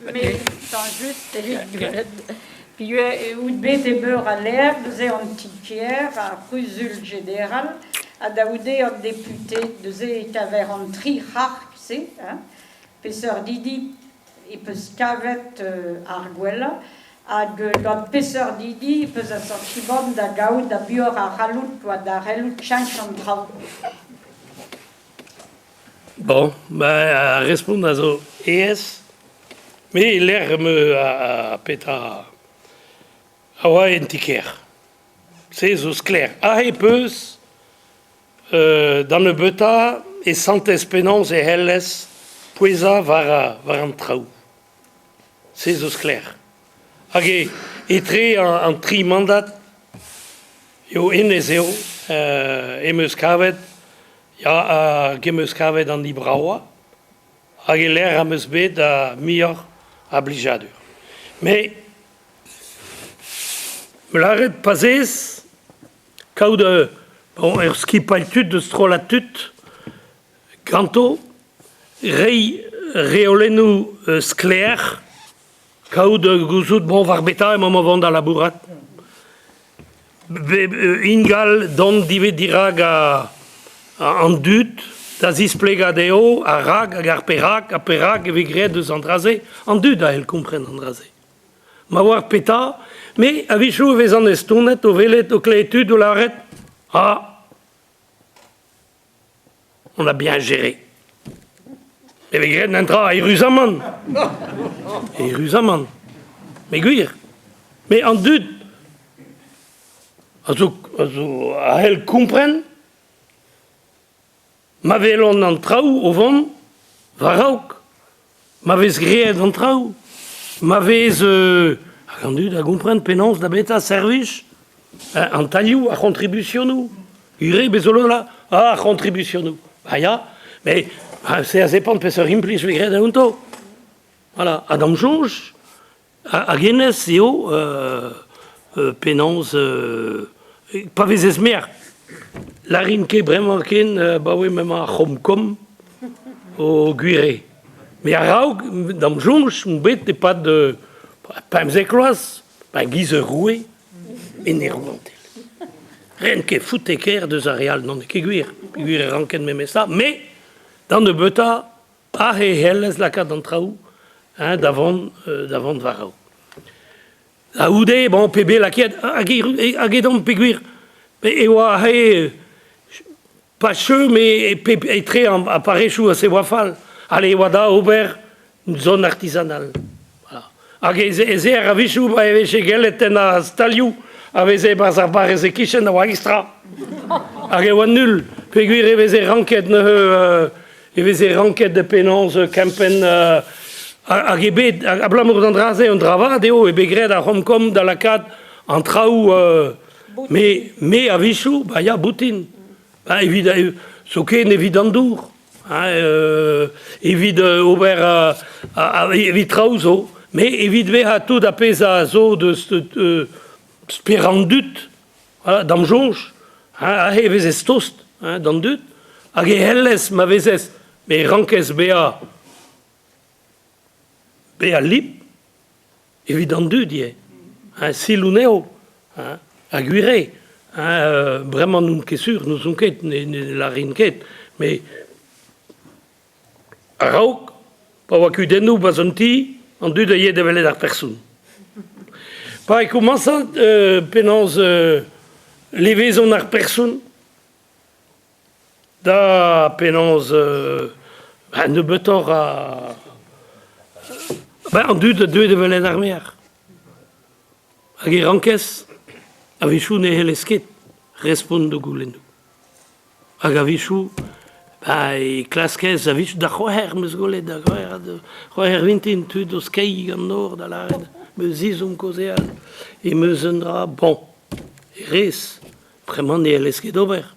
Mais sans juste puis où de beurre à l'air, nous avons antiquière, à Rusul général, à Daoudé en député, nous avons un tri rare, c'est, hein, Pesseur Didi, il peut se cavet Arguella, à notre Pesseur Didi, il peut se sortir bon d'Agaou, d'Abior à Ralut, ou d'Arelut, Chanchandra. Bon, ben, répondre à ça, ES, mais l'air me a péta. Ah ouais, antiquaire. C'est clair. Ah, et peu, dans le beta, et sans espérance et helles, poesa var en trau. C'est clair. Ah, et très en tri mandat, yo eneseo, et me scavet, ja, me scavet dans die braua, ah, l'air à me sbet à meilleur obligateur. Mais, me l'arrête pas quand de bon ski pas tut de strolatut canto réolenu sclair quand de gouzout bon varbeta et maman vend dans la bourrate ingal don dive diraga en dut d'azis plegadeo a rag a garperac a perac et vigret de s'endraser en dut à elle comprenne endraser ma voir péta. Mais avichou vez an estounet o velet o clétude o l'arrête. Ah, on a bien géré. Et vegret n'entra à Irusaman. Irusaman. Mais guir. Mais en dud. À elle comprenne. Ma velon en trau au vent. Varauk. Ma vez gried en trau. Ma vez... Quand tu as compris pénance d'abeta service, en taliou à contribution nous, uré bezolola à contribution nous. Aya, mais c'est assez pas de pêcheur impliqué le gré d'un voilà, Adam Jonge, à Guinness, yo, pénance, pas les esmères. La rinque vraiment kin, bah oui, même à Homcom, au Guiré. Mais à Raug, Adam Jonge, on bête pas de. Pas m'éclose, pas guise roué, énervant. Rien que fouteker de Zarial, non que guir, guir ranken même ça, mais dans le beta, ah et helles la carte d'entraou, hein, d'avant de varao. La oudé, bon, pébé la quête, à guidon péguir, et wa pas cheux, mais très appareil chou à ses wafal, allez, wada, aubert, une zone artisanale. Ezer a vichou ba eveche geleten a staliou aveze bazar eze kichen a extra. Wan nul, peguir eveze ranket eveze ranket de pénance campen a gebet a blamour d'andraze un dravad eo e begred a romcom dans la cad en traou mais a vichou ba ya boutin. Ba évidemment soken évidandour. Évid ober a vitrauzo. Mais évidemment, à tout d'apaiser à zo de spérandut, voilà, dans jonge, à vezes toast, dans dut, à helles ma vezes, mais rankes béa lip, évident dut, die, siluneo, à guiré, vraiment nous que sûr, nous sommes quête, la rinquette, mais à rauk, pas waku denou bazonti, en deux de yé de veler d'ar personne. Par commençant, pénance, lever son ar personne, da pénance, ne betor à, en deux de veler d'ar mer. Hag rankes, a vichou ne helesket, respond de goulenu. Hag a vichou, e klaskez a vichou da c'hoher meus golet, da c'hoher vintin tu do skei gant nor da l'ared, me zizom kozeal, e meus un dra, bon, e res, vraiment ne helesket ober.